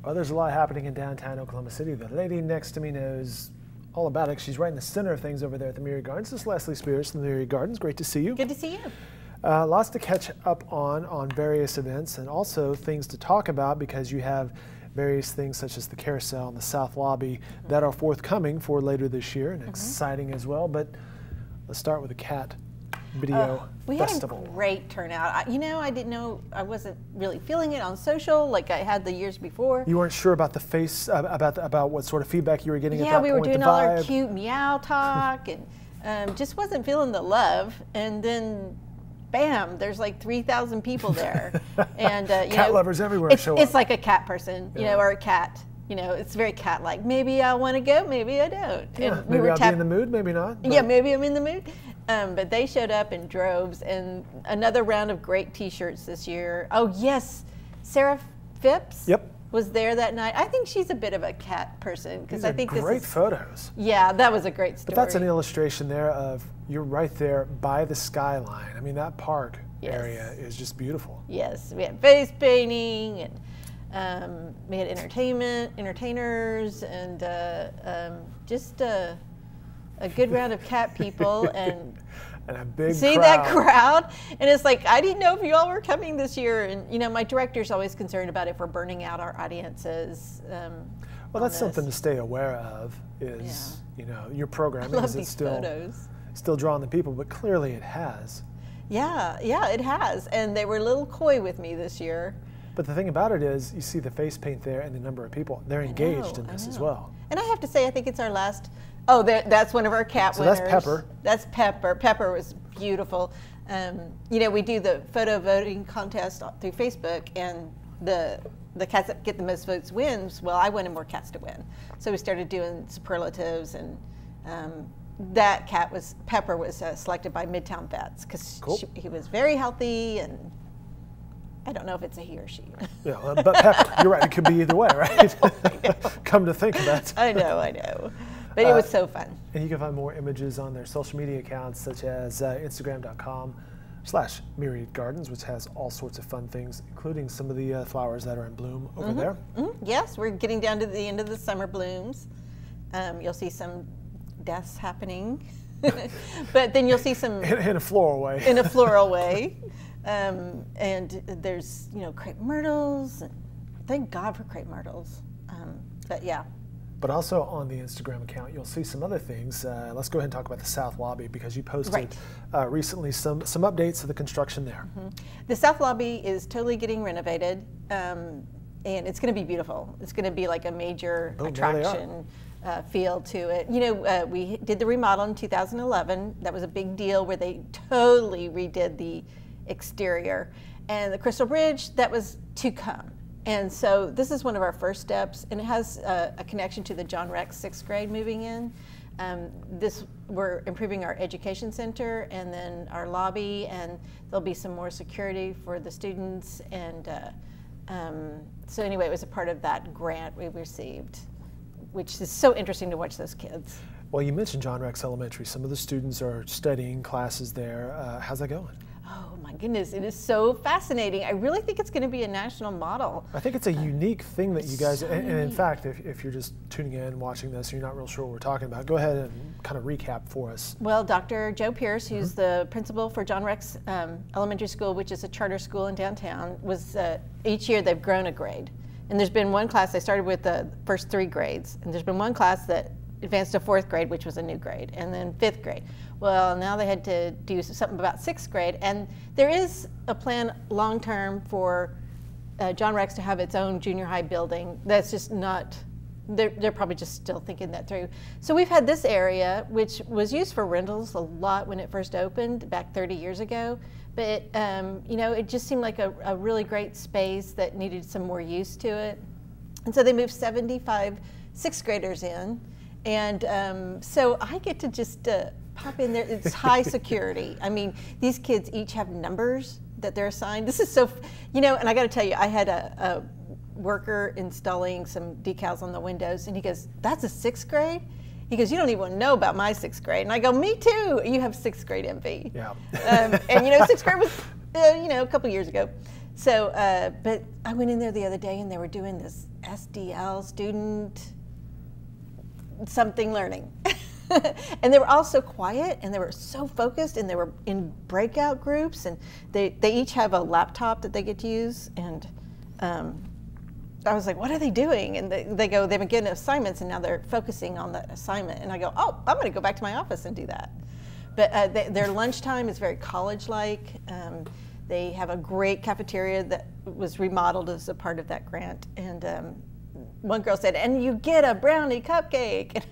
Well, there's a lot happening in downtown Oklahoma City. The lady next to me knows all about it. She's right in the center of things over there at the Myriad Gardens. This is Leslie Spears from the Myriad Gardens. Great to see you. Good to see you. Lots to catch up on various events, and also things to talk about because you have various things such as the carousel and the South Lobby that are forthcoming for later this year and exciting as well. But let's start with the cat video festival. We had a great turnout. I wasn't really feeling it on social like I had the years before. You weren't sure about the face, about what sort of feedback you were getting at that point? Yeah, we were doing all our cute meow talk and just wasn't feeling the love. And then bam, there's like 3,000 people there. And cat lovers everywhere show up. It's like a cat person, or a cat. It's very cat-like. Maybe I want to go, maybe I don't. Yeah, and maybe I'll be in the mood, maybe not. Yeah, maybe I'm in the mood. But they showed up in droves, and another round of great T-shirts this year. Oh yes, Sarah Phipps was there that night. I think she's a bit of a cat person because I think great photos. Yeah, that was a great story. But that's an illustration there of you're right there by the skyline. I mean, that park area is just beautiful. Yes, we had face painting and we had entertainers, and just a good round of cat people and a big see crowd. That crowd, and it's like I didn't know if you all were coming this year, and my director's always concerned about if we're burning out our audiences. Well, that's something to stay aware of. Is your programming is it still drawing the people, but clearly it has. Yeah, it has, and they were a little coy with me this year. But the thing about it is, you see the face paint there and the number of people. They're engaged in this as well. And I have to say, I think it's our last. Oh, that's one of our cat winners. So that's Pepper. That's Pepper. Pepper was beautiful. We do the photo voting contest through Facebook, and the cats that get the most votes wins. Well, I wanted more cats to win, so we started doing superlatives, and Pepper was selected by Midtown Vets because he was very healthy, and I don't know if it's a he or she. Yeah, but Pepper, you're right. It could be either way, right? Come to think of that. I know. But it was so fun. And you can find more images on their social media accounts, such as Instagram.com/Myriad Gardens, which has all sorts of fun things, including some of the flowers that are in bloom over there. Yes, we're getting down to the end of the summer blooms. You'll see some deaths happening, but then you'll see some in a floral way. In a floral way, and there's crepe myrtles. And thank God for crepe myrtles. But yeah. But also on the Instagram account, you'll see some other things. Let's go ahead and talk about the South Lobby because you posted recently some updates of the construction there. The South Lobby is totally getting renovated, and it's going to be beautiful. It's going to be like a major attraction feel to it. We did the remodel in 2011. That was a big deal where they totally redid the exterior. And the Crystal Bridge, that was to come. And so this is one of our first steps, and it has a connection to the John Rex 6th grade moving in. We're improving our education center and then our lobby, and there'll be some more security for the students. And so anyway, it was a part of that grant we received, which is so interesting to watch those kids. Well, you mentioned John Rex Elementary. Some of the students are studying classes there. How's that going? Oh my goodness, it is so fascinating. I really think it's going to be a national model. I think it's a unique thing that you guys, and in fact, if you're just tuning in, watching this, and you're not real sure what we're talking about, go ahead and kind of recap for us. Well, Dr. Joe Pierce, who's the principal for John Rex Elementary School, which is a charter school in downtown, was each year they've grown a grade. And there's been one class, they started with the first 3 grades, and there's been one class that advanced to 4th grade, which was a new grade, and then 5th grade. Well, now they had to do something about 6th grade, and there is a plan long-term for John Rex to have its own junior high building. That's just not, they're probably just still thinking that through. So we've had this area, which was used for rentals a lot when it first opened back 30 years ago, but it just seemed like a really great space that needed some more use to it. And so they moved 75 6th graders in, and so I get to just pop in there. It's high security. I mean, these kids each have numbers that they're assigned. This is so, and I got to tell you, I had a worker installing some decals on the windows, and he goes, "That's a 6th grade?" He goes, "You don't even know about my 6th grade." And I go, "Me too." You have 6th grade envy. Yeah. And 6th grade was, a couple years ago. So, but I went in there the other day and they were doing this SDL, student something learning. And they were all so quiet and they were so focused and they were in breakout groups and they each have a laptop that they get to use. And I was like, what are they doing? And they go, they've been getting assignments and now they're focusing on that assignment. And I go, oh, I'm going to go back to my office and do that. But their lunchtime is very college-like. They have a great cafeteria that was remodeled as a part of that grant. And one girl said, and you get a brownie cupcake.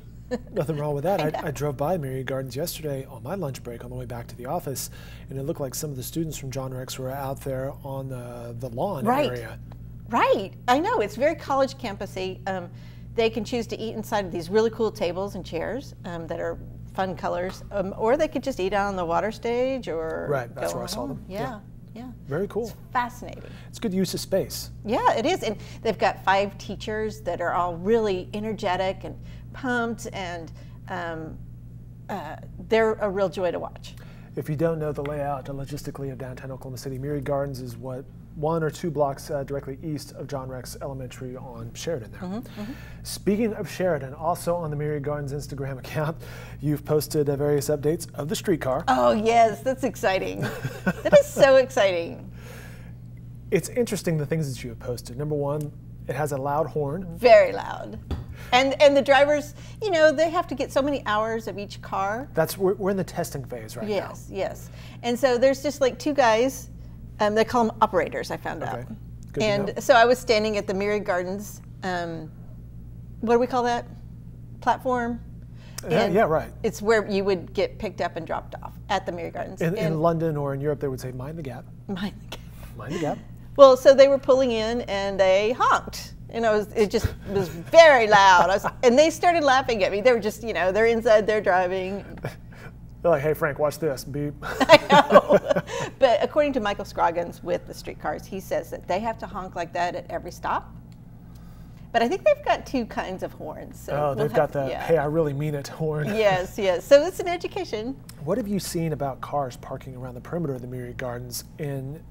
Nothing wrong with that. I drove by Myriad Gardens yesterday on my lunch break on the way back to the office, and it looked like some of the students from John Rex were out there on the lawn area. Right. I know. It's very college campusy. They can choose to eat inside of these really cool tables and chairs that are fun colors, or they could just eat out on the water stage or right. That's where I saw them. Yeah. Very cool. It's fascinating. It's good use of space. Yeah, it is. And they've got 5 teachers that are all really energetic and pumped, and they're a real joy to watch. If you don't know the layout logistically of downtown Oklahoma City, Myriad Gardens is what 1 or 2 blocks directly east of John Rex Elementary on Sheridan there. Speaking of Sheridan, also on the Myriad Gardens Instagram account, you've posted various updates of the streetcar. Oh yes, that's exciting. That is so exciting. It's interesting the things that you have posted. Number 1, it has a loud horn. Very loud. And the drivers, you know, they have to get so many hours of each car. We're in the testing phase right now. Yes. And so there's just like 2 guys. They call them operators, I found out. Good and so I was standing at the Myriad Gardens, what do we call that? Platform? Yeah, right. It's where you would get picked up and dropped off at the Myriad Gardens. In London or in Europe, they would say, mind the gap. Mind the gap. Mind the gap. Well, so they were pulling in and they honked. And it just was very loud. And they started laughing at me. They were just, you know, they're inside, they're driving. They're like, hey, Frank, watch this, beep. I know. But according to Michael Scroggins with the streetcars, he says that they have to honk like that at every stop. But I think they've got 2 kinds of horns. So they've got the, hey, I really mean it horn. Yes. So it's an education. What have you seen about cars parking around the perimeter of the Myriad Gardens in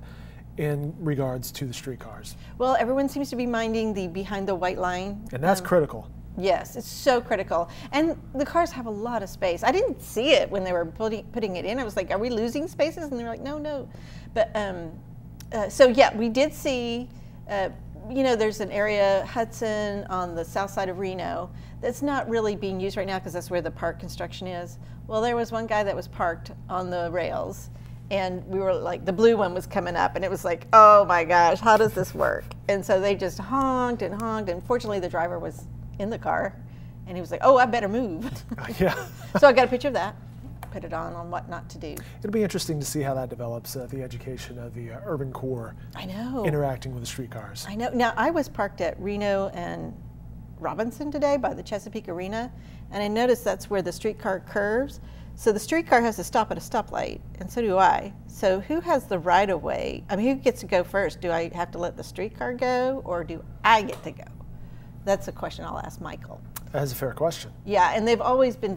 regards to the streetcars? Well, everyone seems to be minding the behind the white line. And that's critical. Yes, it's so critical. And the cars have a lot of space. I didn't see it when they were putting it in. I was like, are we losing spaces? And they're like, no. But so yeah, we did see, you know, there's an area, Hudson, on the south side of Reno, that's not really being used right now because that's where the park construction is. Well, there was one guy that was parked on the rails. And we were like, the blue one was coming up, and it was like, oh my gosh, how does this work? And so they just honked and honked, and fortunately the driver was in the car, and he was like, oh, I better move. Yeah. So I got a picture of that, put it on what not to do. It'll be interesting to see how that develops, the education of the urban core. I know. Interacting with the streetcars. I know. Now, I was parked at Reno and Robinson today by the Chesapeake Arena, and I noticed that's where the streetcar curves. So the streetcar has to stop at a stoplight, and so do I. So who has the right of way? I mean, who gets to go first? Do I have to let the streetcar go, or do I get to go? That's a question I'll ask Michael. That's a fair question. Yeah, and they've always been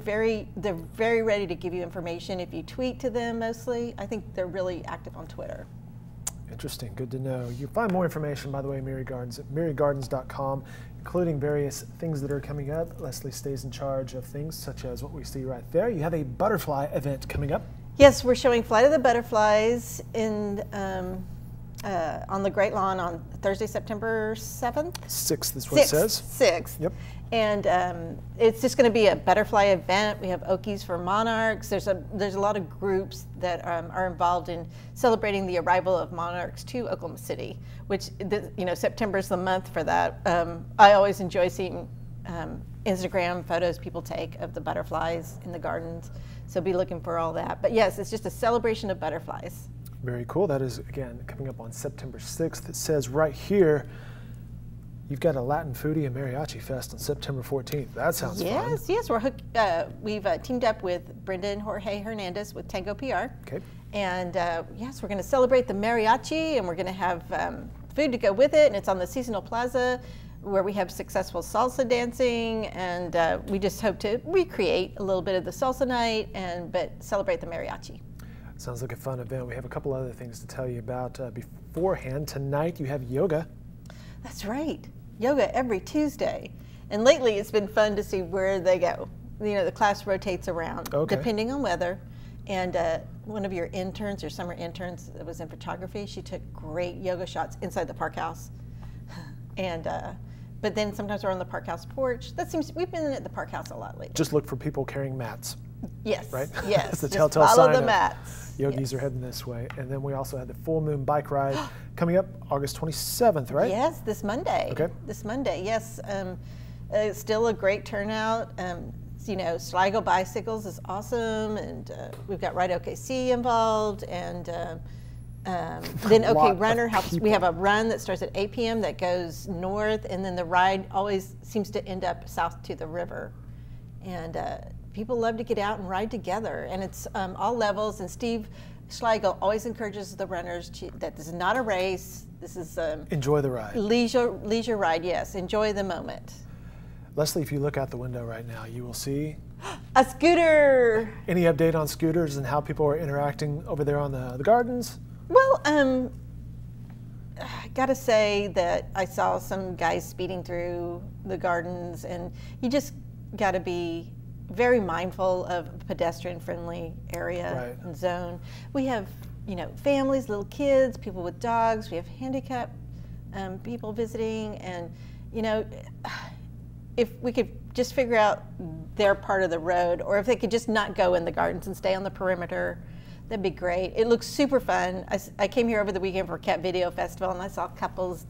they're very ready to give you information if you tweet to them mostly. I think they're really active on Twitter. Interesting, good to know. You find more information, by the way, at Myriad Gardens at myriadgardens.com, including various things that are coming up. Leslie stays in charge of things such as what we see right there. You have a butterfly event coming up. Yes, we're showing Flight of the Butterflies in on the Great Lawn on Thursday, September 7th? 6th is what it says. 6th. Yep. And it's just going to be a butterfly event. We have Okies for Monarchs. There's a lot of groups that are involved in celebrating the arrival of monarchs to Oklahoma City, which, you know, September is the month for that. I always enjoy seeing Instagram photos people take of the butterflies in the gardens. So be looking for all that. But yes, it's just a celebration of butterflies. Very cool. That is, again, coming up on September 6th. It says right here, you've got a Latin Foodie and Mariachi Fest on September 14th. That sounds fun. Yes, we've teamed up with Brenda and Jorge Hernandez with Tango PR. Okay. And yes, we're going to celebrate the mariachi, and we're going to have food to go with it, and it's on the Seasonal Plaza where we have successful salsa dancing, and we just hope to recreate a little bit of the salsa night, but celebrate the mariachi. Sounds like a fun event. We have a couple other things to tell you about beforehand. Tonight you have yoga. That's right. Yoga every Tuesday. And lately it's been fun to see where they go. You know, the class rotates around depending on weather. And one of your interns, your summer interns that was in photography, she took great yoga shots inside the park house. And but then sometimes we're on the park house porch. We've been at the park house a lot lately. Just look for people carrying mats. Yes. Right? Yes. That's the just telltale follow sign the of mats. yogis are heading this way. And then we also had the full moon bike ride coming up August 27th, right? Yes, this Monday. Okay. This Monday, yes. Still a great turnout. You know, Sligo Bicycles is awesome, and we've got Ride OKC involved, and then OK Runner helps. We have a run that starts at 8 p.m. that goes north, and then the ride always seems to end up south to the river. And people love to get out and ride together, and it's all levels. And Steve Schlegel always encourages the runners that this is not a race. This is enjoy the ride. Leisure ride. Yes, enjoy the moment. Leslie, if you look out the window right now, you will see a scooter. Any update on scooters and how people are interacting over there on the gardens? Well, I gotta say that I saw some guys speeding through the gardens, and you just gotta be very mindful of a pedestrian-friendly area and zone. We have, you know, families, little kids, people with dogs. We have handicapped people visiting, and you know, if we could just figure out their part of the road, or if they could just not go in the gardens and stay on the perimeter, that'd be great. It looks super fun. I came here over the weekend for Cat Video Festival, and I saw couples,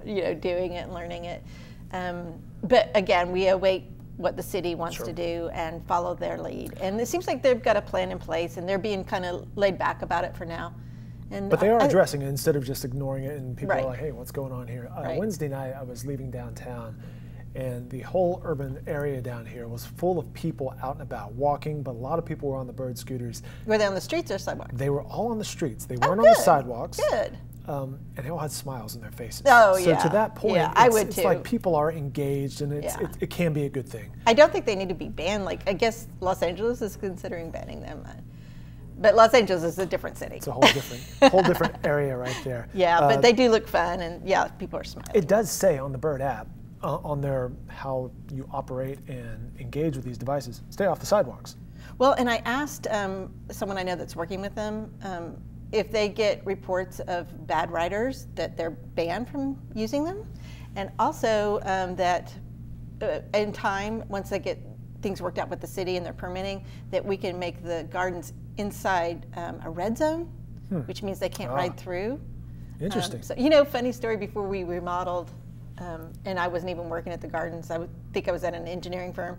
you know, doing it and learning it. But again, we await what the city wants to do and follow their lead. And it seems like they've got a plan in place, and they're being kind of laid back about it for now. And but they are addressing it instead of just ignoring it, and people are like, hey, what's going on here? Wednesday night, I was leaving downtown, and the whole urban area down here was full of people out and about walking, but a lot of people were on the bird scooters. Were they on the streets or sidewalks? They were all on the streets. They weren't on the sidewalks. Good. And they all had smiles on their faces. Oh, so to that point, it's like people are engaged, and it can be a good thing. I don't think they need to be banned. Like, I guess Los Angeles is considering banning them. But Los Angeles is a different city. It's a whole different area right there. Yeah, but they do look fun, and yeah, people are smiling. It does say on the Bird app, on there, how you operate and engage with these devices. Stay off the sidewalks. Well, and I asked someone I know that's working with them if they get reports of bad riders that they're banned from using them, and also that in time, once they get things worked out with the city and their permitting, that we can make the gardens inside a red zone, which means they can't ride through. Interesting. So, you know, funny story, before we remodeled, and I wasn't even working at the gardens, I would think I was at an engineering firm,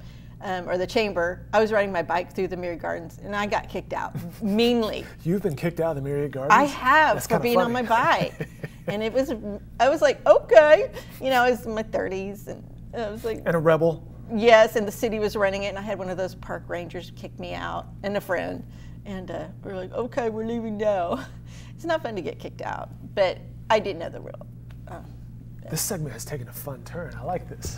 or the chamber, I was riding my bike through the Myriad Gardens, and I got kicked out meanly. You've been kicked out of the Myriad Gardens? I have, for being on my bike. And I was like, okay. You know, I was in my 30s, and I was like. And a rebel? Yes, and the city was running it, and I had one of those park rangers kick me out, and a friend. And we were like, okay, we're leaving now. It's not fun to get kicked out, but I didn't know the rule. This segment has taken a fun turn. I like this.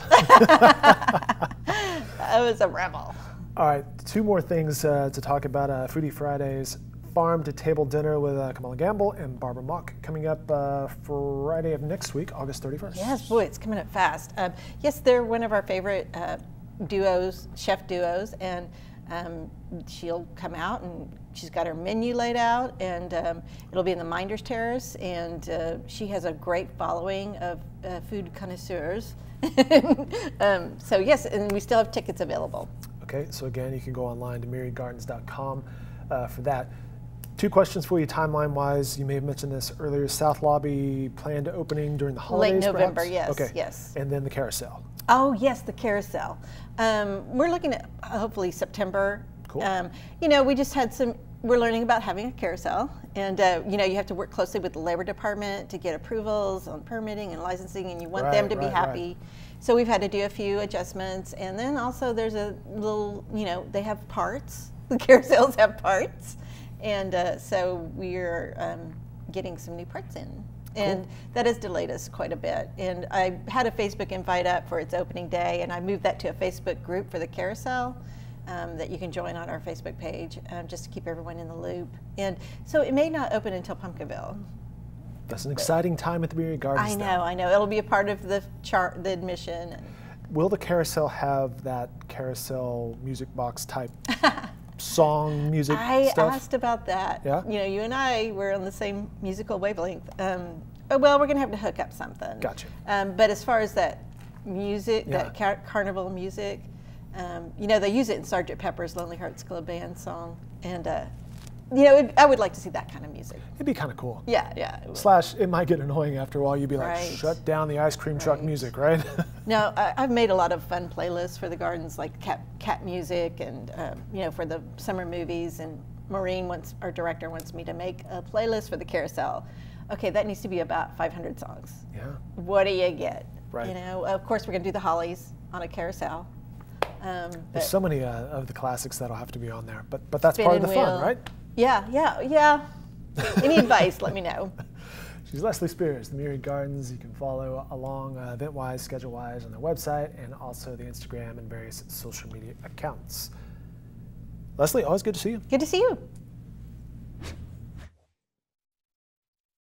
I was a rebel. All right, two more things to talk about. Foodie Fridays, Farm to Table Dinner with Kamala Gamble and Barbara Mock coming up Friday of next week, August 31st. Yes, boy, it's coming up fast. Yes, they're one of our favorite duos, chef duos, and she'll come out, and she's got her menu laid out, and it'll be in the Minders Terrace, and she has a great following of food connoisseurs. So yes, and we still have tickets available. Okay, so again, you can go online to myriadgardens.com for that. Two questions for you timeline-wise. You may have mentioned this earlier. South Lobby planned opening during the holidays, late November, perhaps? yes. Okay. Yes. And then the carousel. Oh yes, the carousel. We're looking at hopefully September. Cool. You know, we just had we're learning about having a carousel, and you know, you have to work closely with the labor department to get approvals on permitting and licensing, and you want them to be happy. So we've had to do a few adjustments, and then also there's a little, you know, they have parts. The carousels have parts, and so we're getting some new parts in. And that has delayed us quite a bit. And I had a Facebook invite up for its opening day, and I moved that to a Facebook group for the carousel. that you can join on our Facebook page just to keep everyone in the loop. And so it may not open until Pumpkinville. That's an exciting time at the Myriad Gardens. I know. It'll be a part of the the admission. Will the carousel have that carousel music box type song music stuff? I asked about that. Yeah? You know, you and I were on the same musical wavelength. Well, we're going to have to hook up something. Gotcha. But as far as that music, that carnival music, you know, they use it in Sgt. Pepper's Lonely Hearts Club Band song. And, you know, I would like to see that kind of music. It'd be kind of cool. Yeah. Slash, it might get annoying after a while. You'd be like, Right. shut down the ice cream truck music, right? No, I've made a lot of fun playlists for the gardens, like cat music, and you know, for the summer movies. And Maureen our director wants me to make a playlist for the carousel. Okay, that needs to be about 500 songs. Yeah. What do you get? Right. You know, of course we're going to do the Hollies on a carousel. There's so many of the classics that'll have to be on there, but that's part of the fun, right? Yeah. Any advice? Let me know. She's Leslie Spears, the Myriad Gardens. You can follow along event-wise, schedule-wise on their website, and also the Instagram and various social media accounts. Leslie, always good to see you. Good to see you.